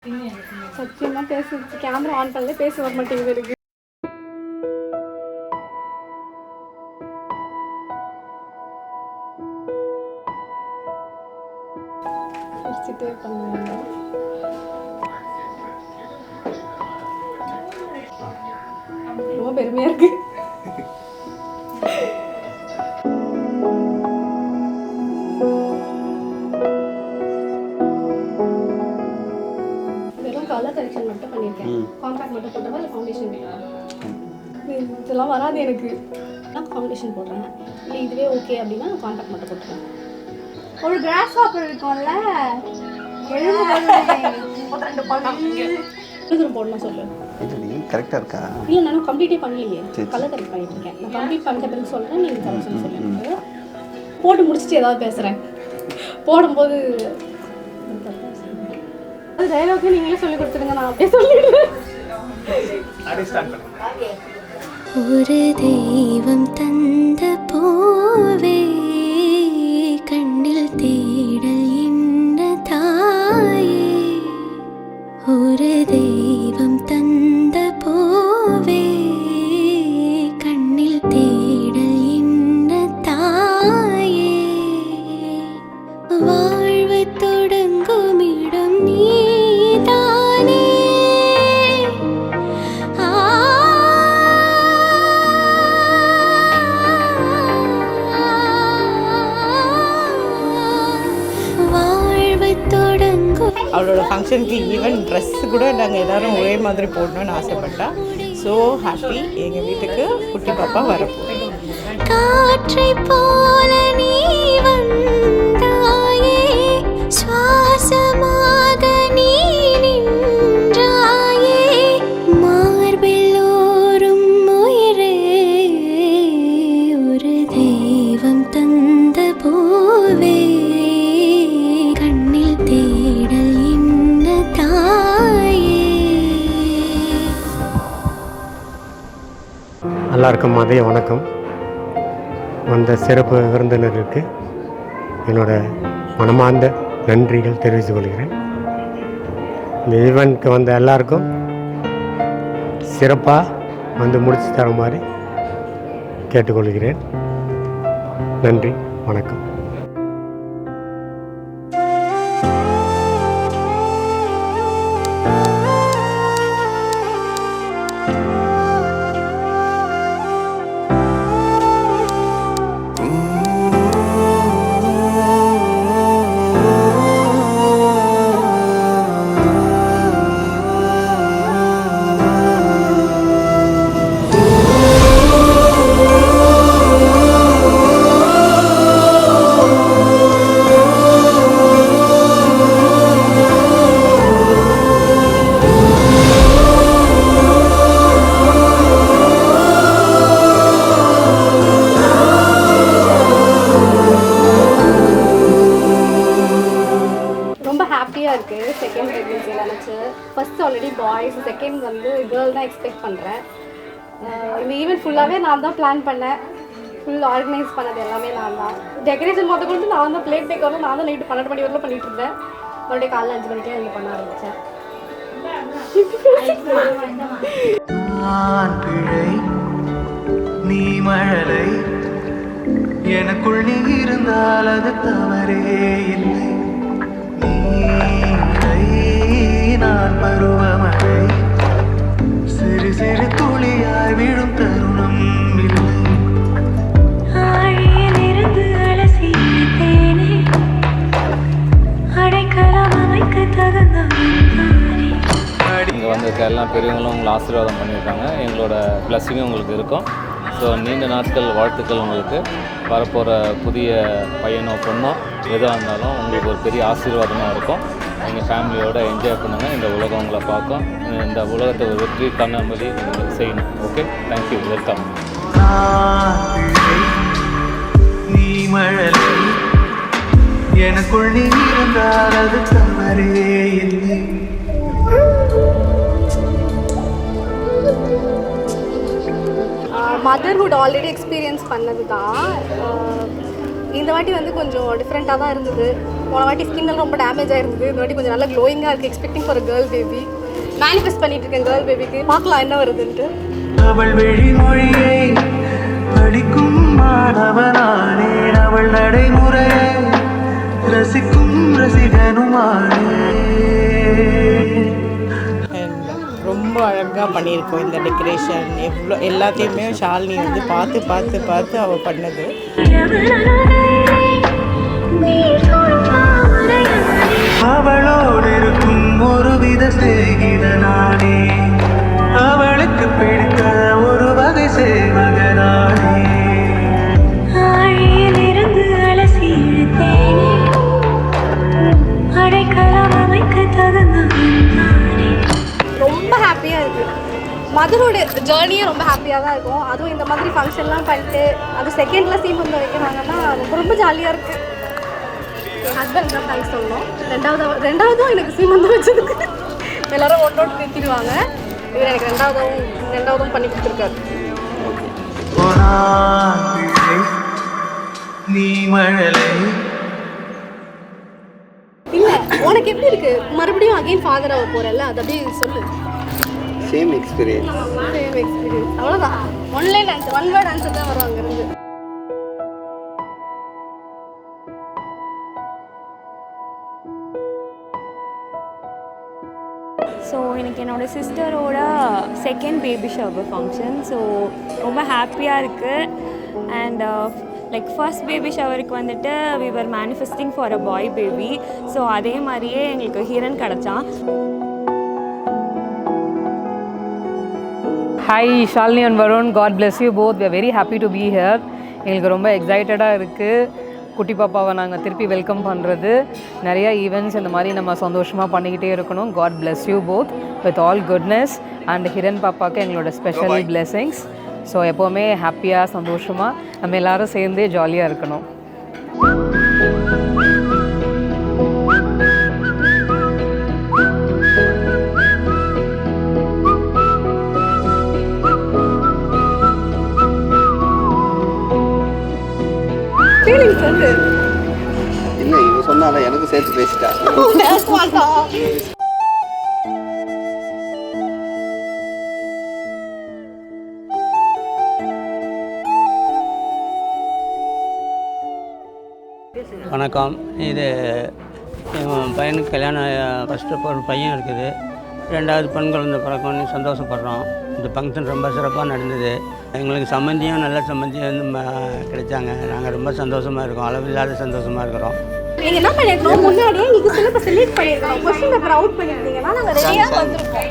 சத்தியமாக பேசுறது camera on பண்ணல பேச வர மாட்டேங்குது இருக்கு. ரொம்ப பெருமையாக இருக்கு. வெறும் கலர் கரெக்ஷன் மட்டும் பண்ணியிருக்கேன். காம்பேக்ட் மட்டும் போட்டவா இல்லை ஃபவுண்டேஷன் இதெல்லாம் வராது எனக்கு. நான் ஃபவுண்டேஷன் போடுறேன். இல்லை இதுவே ஓகே அப்படின்னா நான் காம்பேக்ட் மட்டும் போட்டுருவேன். ஒரு கிராஸ் ஹாப்பர் இருக்கும்ல போடணும் சொல்லு. கரெக்டாக இருக்கா? இல்லை நானும் கம்ப்ளீட்டே பண்ணலையே. கலர் கரெக்ட் பண்ணிட்டு இருக்கேன். நான் கம்ப்ளீட் பண்ணிட்ட பிறகு சொல்கிறேன். நீங்கள் கரெக்ஷன் சொல்லுங்க. போட்டு முடிச்சுட்டு ஏதாவது பேசுகிறேன். போடும்போது அது டைலாக்கு நீங்களே சொல்லி கொடுத்துருங்க. நான் அப்படியே சொல்லிடுறேன். ஒரு தெய்வம் தந்த பூவே கண்ணில் தேடல் என்ன தாயே. ஒரு தெய்வம் தந்த பூவே கண்ணில் தேடல் என்ன தாயே. வாழ்வு தொடங்கும் இடம் நீதானே. வாழ்வு தொடங்கும். அவளோட ஃபங்க்ஷனுக்கு ஈவன் ட்ரெஸ்ஸு கூட நாங்கள் எல்லோரும் ஒரே மாதிரி போடணும்னு ஆசைப்பட்டா. ஸோ ஹாப்பி, எங்கள் வீட்டுக்கு குட்டி பாப்பா வரப்போம். காற்றை போல நீ வந்தாயே, சுவாசமாக நீ நின்றாயே, மார்பில் ஊறும் உயிரே. ஒரு தெய்வம் தந்த பூவே கண்ணில் தேடல் என்ன தாயே. எல்லாருக்கும் மதிய வணக்கம். வந்த சிறப்பு விருந்தினருக்கு என்னோட மனமார்ந்த நன்றிகள் தெரிவித்துக் கொள்கிறேன். இந்த ஈவெண்ட்க்கு வந்த எல்லாருக்கும் சிறப்பாக வந்து முடிச்சு தர மாதிரி கேட்டுக்கொள்கிறேன். நன்றி, வணக்கம். செகண்ட் ப்ரெக்னென்சியில் நினச்சி ஃபஸ்ட் ஆல்ரெடி பாய்ஸ், செகண்ட் வந்து கேர்ள் தான் எக்ஸ்பெக்ட் பண்ணுறேன். இந்த ஈவெண்ட் ஃபுல்லாகவே நான் தான் பிளான் பண்ணேன். ஃபுல் ஆர்கனைஸ் பண்ணது எல்லாமே நான் தான். டெக்கரேஷன் மொத்தம் கொண்டு நான் தான். பிளேட் மேக்கர்லாம் நான் தான். நைட்டு 12 மணி வரலாம் பண்ணிகிட்டு இருந்தேன். மறுபடியும் காலைல 5 மணிக்கே இங்கே பண்ண ஆரம்பித்தேன். நீ மழலை எனக்குள் நீ இருந்தால் அது தவறே இல்லை. நான் பருவமழை சிறு சிறு துளியாய் விழும் தருணம் இல்லை. ஆழியிலிருந்து அலசி தேனே அடைக்கலம் அமைக்க தகுந்தவன். இங்கே வந்திருக்க எல்லாம் பெரியவங்களும் உங்களை ஆசீர்வாதம் பண்ணியிருக்காங்க. எங்களோட பிளஸ்ஸிங்கும் உங்களுக்கு இருக்கும். ஸோ நீண்ட நாட்கள் வாழ்த்துக்கள் உங்களுக்கு. வரப்போகிற புதிய பையனோ பொண்ணோ எதாக இருந்தாலும் உங்களுக்கு ஒரு பெரிய ஆசீர்வாதமாக இருக்கும். எங்கள் ஃபேமிலியோடு என்ஜாய் பண்ணுங்கள். இந்த உலகம் உங்களை பார்க்கும். இந்த உலகத்தை ஒரு வெற்றி காணும்படி செய்யணும். Okay, thank you, welcome. நீ மழலை எனக்குள் நீ இருந்தால் அது தவறே இல்லை. மதர்ஹுட் ஆல்ரெடி எக்ஸ்பீரியன்ஸ் பண்ணது தான். இந்த வாட்டி வந்து கொஞ்சம் டிஃப்ரெண்ட்டாக தான் இருந்தது. போன வாட்டி ஸ்கின்லாம் ரொம்ப டேமேஜ் ஆயிருந்தது. இந்த வாட்டி கொஞ்சம் நல்லா க்ளோயிங்காக இருக்குது. Expecting for girl baby. Manifest பண்ணிட்டு இருக்கேன் கேர்ள் பேபிக்கு. பார்க்கலாம் என்ன வருதுன்ட்டு. அவள் வெளிமொழியை படிக்கும் மாணவனானே, அவள் நடைமுறையை ரசிக்கும் ரசிகனுமானே. ரொம்ப அழகாக பண்ணியிருக்கோம் இந்த டெக்கரேஷன். எவ்வளோ எல்லாத்தையுமே ஷாலினி வந்து பார்த்து பார்த்து பார்த்து அவள் பண்ணது. அவளோடு இருக்கும் ஒருவித செய்கிறனானே, அவளுக்கு பிடித்த ஒரு வகை சேவகனானே. ஆழியிலிருந்து அலசி இழுத்தேனே, அடைக்கலம் அமைக்க தகுந்தவன் நானே. ரொம்ப ஹாப்பியாக இருக்குது. மதரோட ஜேர்னியே ரொம்ப ஹாப்பியாக தான் இருக்கும். அதுவும் இந்த மாதிரி ஃபங்க்ஷன்லாம் பண்ணிட்டு அது செகண்டில் சீமந்தம் வைக்கிறாங்கன்னா ரொம்ப ஜாலியாக இருக்குது. என் ஹஸ்பண்ட் தான் தேங்க்ஸ் சொல்லணும். ரெண்டாவதும் எனக்கு சீமந்தம் வச்சதுக்கு எல்லோரும் ஒன்றோடு நிறுத்திடுவாங்க. இவர் எனக்கு ரெண்டாவதும் பண்ணி கொடுத்துருக்காரு. நீ மழலை இல்லை உனக்கு எப்படி இருக்குது? மறுபடியும் அகைன் ஃபாதர் ஆக போகிறல்ல, அது அப்படியே சொல்லு. Same experience. அவ்வளோதான். One line answer, one word answer தான் வரும் அங்கேருந்து. ஸோ எனக்கு என்னோடய சிஸ்டரோட second baby shower function. So ரொம்ப ஹாப்பியாக இருக்குது. அண்ட் லைக் ஃபர்ஸ்ட் பேபி ஷவருக்கு வந்துட்டு we are manifesting for a boy baby. So அதே மாதிரியே எங்களுக்கு Hiran கிடச்சான். Hi Shalini and Varun, God bless you both. We are very happy to be here. எங்களுக்கு ரொம்ப எக்ஸைட்டடாக இருக்குது குட்டி பாப்பாவை நாங்கள் திருப்பி வெல்கம் பண்ணுறது. நிறையா ஈவெண்ட்ஸ் இந்த மாதிரி நம்ம சந்தோஷமாக பண்ணிக்கிட்டே இருக்கணும். God bless you both with all goodness. And Hiran பாப்பாவுக்கு எங்களோட ஸ்பெஷல் blessings. ஸோ எப்போவுமே ஹாப்பியாக சந்தோஷமாக நம்ம எல்லோரும் சேர்ந்து ஜாலியாக இருக்கணும். இல்லை இவ சொன்னால எனக்கு சேர்த்து பேசிட்டா. வணக்கம். இது என் பையனுக்கு கல்யாணம் ஃபஸ்ட்டு ஒரு பையன் இருக்குது. ரெண்டாவது பெண் குழந்தை பிறக்கணும்னு சந்தோஷப்படுறோம். இந்த ஃபங்க்ஷன் ரொம்ப சிறப்பாக நடந்தது. எங்களுக்கு சம்மந்தியும் நல்ல சம்மந்தியும் வந்து கிடைச்சாங்க. நாங்கள் ரொம்ப சந்தோஷமாக இருக்கோம். அளவில்லாத சந்தோஷமாக இருக்கிறோம். நீங்கள் என்ன பண்ணிருக்கோம்? முன்னாடியே நீங்கள் சிலபஸ் செலக்ட் பண்ணியிருக்கோம். கொஸ்டின் பேப்பர் அவுட் பண்ணியிருந்தீங்கன்னா நாங்கள் ரெடியாக வந்திருக்கோம்.